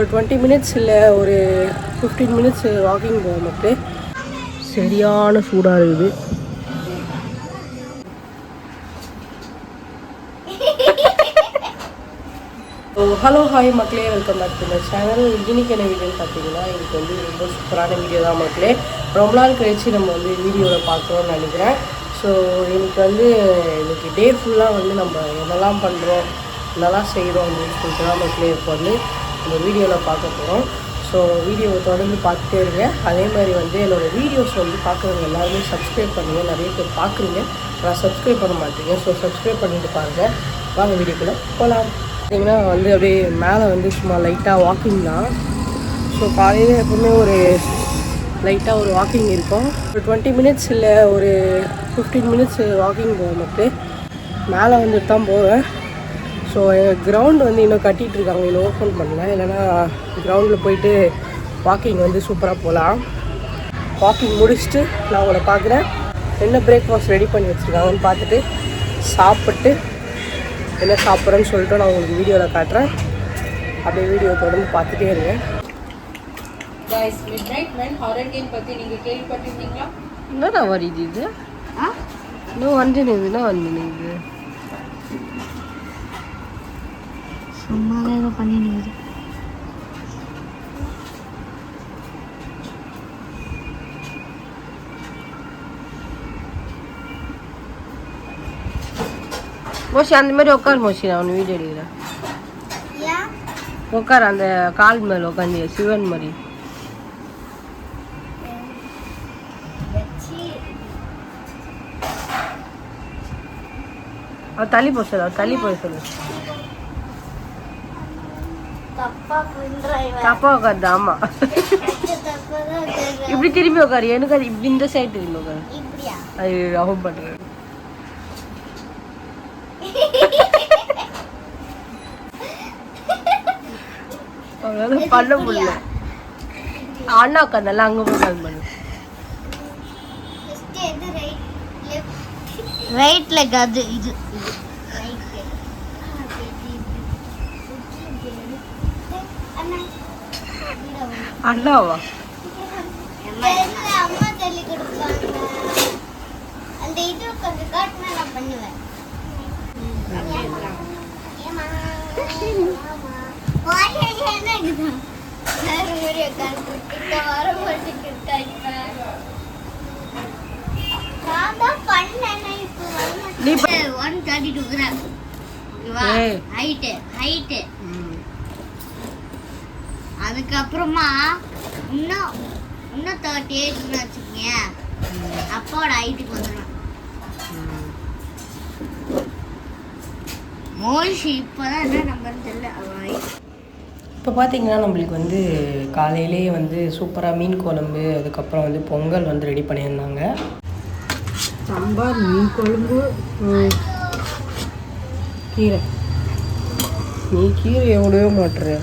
ஒரு 20 மினிட்ஸ் இல்லை ஒரு 15 மினிட்ஸ் வாக்கிங் போகும் மக்களே. சரியான சூடாக இருக்குது. ஹலோ ஹாய் மக்களே, welcome back to my channel. இன்றைக்கி என்ன வீடியோன்னு பார்த்தீங்கன்னா எனக்கு வந்து ரொம்ப சூப்பரான வீடியோ தான் மக்களே. ரொம்ப நாள் கழிச்சு நம்ம வந்து வீடியோவில் பார்க்குறோம்னு நினைக்கிறேன். ஸோ இன்னைக்கு டே ஃபுல்லாக வந்து நம்ம என்னெல்லாம் பண்ணுறோம் என்னெல்லாம் செய்கிறோம் அப்படின்னு சொல்லிட்டு தான் மக்களே இப்போ வந்து நம்ம வீடியோவில் பார்க்க போகிறோம். ஸோ வீடியோவை தொடர்ந்து பார்த்துட்டே இருங்க. அதே மாதிரி வந்து என்னோடய வீடியோஸ் வந்து பார்க்குறவங்க எல்லாருமே சப்ஸ்கிரைப் பண்ணுங்கள். நிறைய பேர் பார்க்குறீங்க, நான் சப்ஸ்கிரைப் பண்ண மாட்டேங்க. ஸோ சப்ஸ்கிரைப் பண்ணிட்டு பாருங்கள். வாங்க வீடியோக்குள்ளே போகலாம். பார்த்திங்கன்னா வந்து அப்படியே மேலே வந்து சும்மா லைட்டாக வாக்கிங் தான். ஸோ காலையில் எப்பவுமே ஒரு லைட்டாக ஒரு வாக்கிங் இருக்கும். ஒரு 20 மினிட்ஸ் இல்லை ஒரு 15 மினிட்ஸ் வாக்கிங் போகும் மக்களே. மேலே வந்துட்டு தான் போவேன். ஸோ எங்கள் கிரவுண்டு வந்து இன்னும் கட்டிகிட்ருக்காங்க, இன்னும் ஓப்பன் பண்ணல. இல்லைனா கிரவுண்டில் போயிட்டு வாக்கிங் வந்து சூப்பராக போகலாம். வாக்கிங் முடிச்சுட்டு நான் உங்களை பார்க்குறேன். என்ன பிரேக்ஃபாஸ்ட் ரெடி பண்ணி வச்சுருக்காங்கன்னு பார்த்துட்டு சாப்பிட்டு என்ன சாப்பிட்றேன்னு சொல்லிட்டு நான் உங்களுக்கு வீடியோவில் காட்டுறேன். அப்படியே வீடியோ தொடர்ந்து பார்த்துட்டே இருங்க. என்னடா வருது இது? இன்னும் வந்துடுதுன்னா வந்துடுது. சும்மாவே ஏதோ பண்ணிடுது. மோசி அந்த மாதிரி உட்கார் மோசி, நான் ஒன்று வீடியோ எடுக்கிறேன். உட்கார், அந்த கால் மேலே உட்காந்து சிவன் மாதிரி. அவள் தள்ளி போய் சொல்லு, தள்ளி போய் சொல்லு. தப்பா உட்காருது. ஆமா, இப்படி திரும்பி உட்காரு. எனக்கு அது இப்படி இந்த சைடு திரும்பி உட்காரு. அது அவன் பண்றேன். அவ்வளோ பண்ண முடியல. அண்ணா உட்காந்தால அங்கே போய் கால் பண்ணு. ரைட் லெக் அது இது. அண்ணாவா? அம்மா சொல்லி கொடுப்பாங்க. அந்த இது கொஞ்சம் காட்டினா நான் பண்ணுவேன். அதுக்கப்புறமா இன்னும் 38 வச்சுக்கோங்க, அப்பாவோட ஹைட்டுக்கு வந்துடும். மோஷி இப்போதான் என்ன நம்பர்னு தெரியல. இப்போ பார்த்தீங்கன்னா நம்மளுக்கு வந்து காலையிலே வந்து சூப்பராக மீன் குழம்பு, அதுக்கப்புறம் வந்து பொங்கல் வந்து ரெடி பண்ணியிருந்தாங்க. சாம்பார், மீன் குழம்பு, கீரை. நீ கீரை எவ்வளோ மாட்டுற?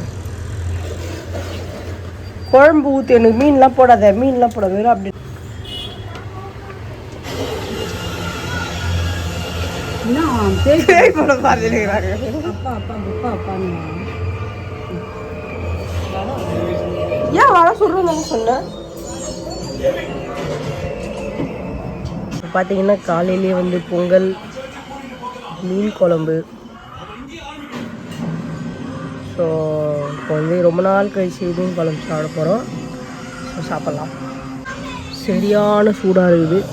குழம்பு ஊற்றி எனக்கு மீன்லாம் போடாத, மீன்லாம் போடாத, வெறும் அப்படி. ஏன் வர சொல்றேன்னு சொன்னேன். பார்த்தீங்கன்னா காலையிலேயே வந்து பொங்கல், மீன் குழம்பு. ஸோ இப்போ வந்து ரொம்ப நாள் கழிச்சு மீன் குழம்பு சாப்பிட போகிறோம். ஸோ சாப்பிட்லாம். சரியான சூடாக இருக்குது.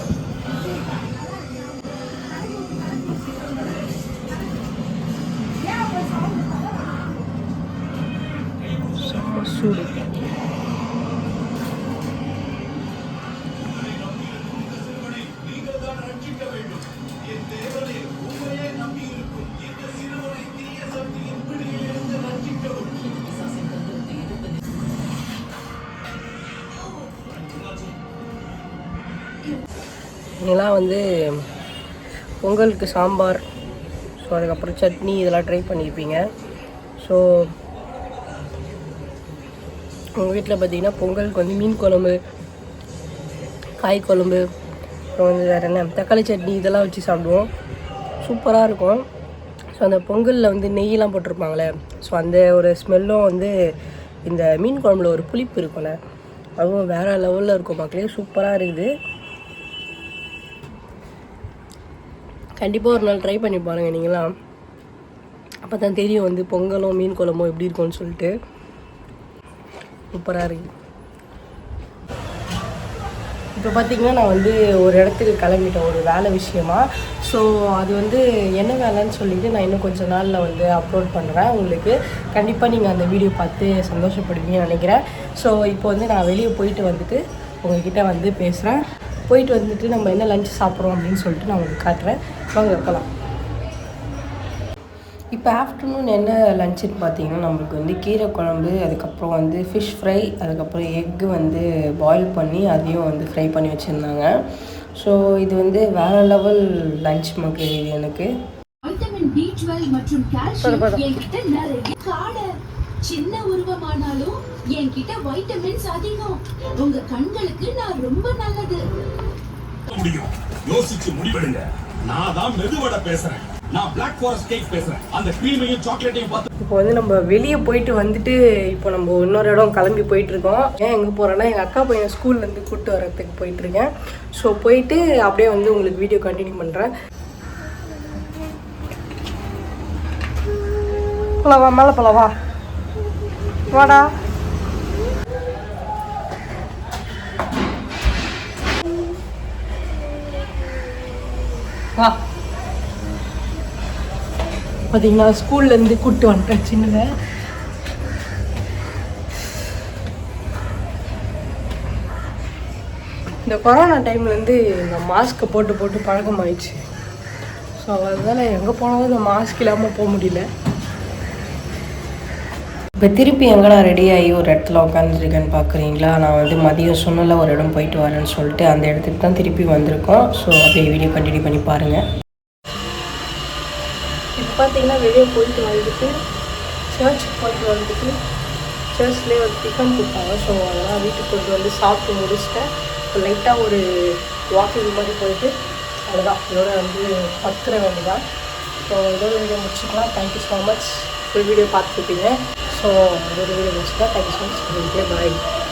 சூடு. இதெல்லாம் வந்து பொங்கலுக்கு சாம்பார், ஸோ அதுக்கப்புறம் சட்னி இதெல்லாம் ட்ரை பண்ணியிருப்பீங்க. ஸோ உங்கள் வீட்டில் பார்த்தீங்கன்னா பொங்கலுக்கு வந்து மீன் குழம்பு, காய் குழம்பு, அப்புறம் வந்து வேறு என்ன தக்காளி சட்னி இதெல்லாம் வச்சு சாப்பிடுவோம். சூப்பராக இருக்கும். ஸோ அந்த பொங்கலில் வந்து நெய்யெலாம் போட்டிருப்பாங்களே, ஸோ அந்த ஒரு ஸ்மெல்லும் வந்து இந்த மீன் குழம்புல ஒரு புளிப்பு இருக்கும்ல, அதுவும் வேறு லெவலில் இருக்கும் மக்களே. சூப்பராக இருக்குது. கண்டிப்பாக ஒரு நாள் ட்ரை பண்ணி பாருங்கள் நீங்களாம். அப்போ தான் தெரியும் வந்து பொங்கலும் மீன் குழம்பும் எப்படி இருக்கும்னு சொல்லிட்டு. சூப்பராக இருக்குது. இப்போ பார்த்திங்கன்னா நான் வந்து ஒரு இடத்துக்கு கிளம்பிட்டேன் ஒரு வேலை விஷயமா. ஸோ அது வந்து என்ன வேலைன்னு சொல்லிவிட்டு நான் இன்னும் கொஞ்சம் நாளில் வந்து அப்லோட் பண்ணுறேன் உங்களுக்கு. கண்டிப்பாக நீங்கள் அந்த வீடியோ பார்த்து சந்தோஷப்படுவீங்கன்னு நினைக்கிறேன். ஸோ இப்போ வந்து நான் வெளியே போயிட்டு வந்துட்டு உங்கள்கிட்ட வந்து பேசுகிறேன். போயிட்டு வந்துட்டு நம்ம என்ன லஞ்ச் சாப்பிட்றோம் அப்படின்னு சொல்லிட்டு நான் உங்களுக்கு காட்டுறேன். வாங்க போகலாம். இப்போ ஆஃப்டர்நூன் என்ன லஞ்சுன்னு பார்த்தீங்கன்னா நம்மளுக்கு வந்து கீரை குழம்பு, அதுக்கப்புறம் வந்து ஃபிஷ் ஃப்ரை, அதுக்கப்புறம் எக்கு வந்து பாயில் பண்ணி அதையும் வந்து ஃப்ரை பண்ணி வச்சுருந்தாங்க. ஸோ இது வந்து வேறு லெவல் லஞ்ச் மக்கள். இது எனக்கு வைட்டமின் B12 மற்றும் கால்சியம் என்கிட்ட நிறைய சின்ன உருவமானாலும் என்கிட்ட வைட்டமின்ஸ் அதிகம். உங்க கண்களுக்கு நான் ரொம்ப நல்லது. முடியும் யோசிச்சு முடிவெடுங்க. நான் தான் மெதுவட பேசுறேன். நான் Black Forest கேக் பேசுறேன். அந்த க்ரீமையும் சாக்லேட்டையும் பார்த்து இப்போ வந்து நம்ம வெளியே போயிட்டு வந்துட்டு இப்போ நம்ம இன்னொரு இடம் கிளம்பி போயிட்டுருக்கோம். ஏன் எங்கே போகிறேன்னா எங்கள் அக்கா பையனை ஸ்கூல்லேருந்து கூப்பிட்டு வரத்துக்கு போயிட்டுருக்கேன். ஸோ போயிட்டு அப்படியே வந்து உங்களுக்கு வீடியோ கண்டினியூ பண்ணுறேன். போலவா மேலே போலவா வாடா. வா. பார்த்தீங்கன்னா ஸ்கூல்லேருந்து கூப்பிட்டு வந்துட்டேன் சின்னதை. இந்த கொரோனா டைம்லேருந்து இந்த மாஸ்க்கை போட்டு போட்டு பழக்கமாயிடுச்சு. ஸோ அதனால் எங்கே போனாலும் இந்த மாஸ்க் இல்லாமல் போக முடியல. இப்போ திருப்பி எங்கே நான் ரெடி ஆகி ஒரு இடத்துல உட்காந்துருக்கேன்னு பார்க்குறீங்களா? நான் வந்து மதியம் சொன்னல ஒரு இடம் போயிட்டு வரேன்னு சொல்லிட்டு அந்த இடத்துக்கு தான் திருப்பி வந்திருக்கோம். ஸோ அப்படியே வீடியோ கண்டினியூ பண்ணி பாருங்கள். இப்போ பார்த்தீங்கன்னா வெளியே போயிட்டு வந்துட்டு சர்ச்சுக்கு போயிட்டு வந்துட்டு சர்ச்லேயே ஒரு டிஃபன் கொடுத்தாங்க. ஸோ அதெல்லாம் வீட்டுக்கு கொண்டு வந்து சாப்பிட்டு முடிச்சுட்டேன். இப்போ லைட்டாக ஒரு வாக்கிங் மாதிரி போயிட்டு அவ்வளோதான். இதோட வந்து பத்துற வேண்டியதான். ஸோ இதோட வீடியோ முடிச்சுக்கலாம். Thank you so much. Full video பார்த்துருப்பீங்க. ஸோ இதோட வீடியோ முடிச்சுக்கலாம். Thank you so much. பாய்.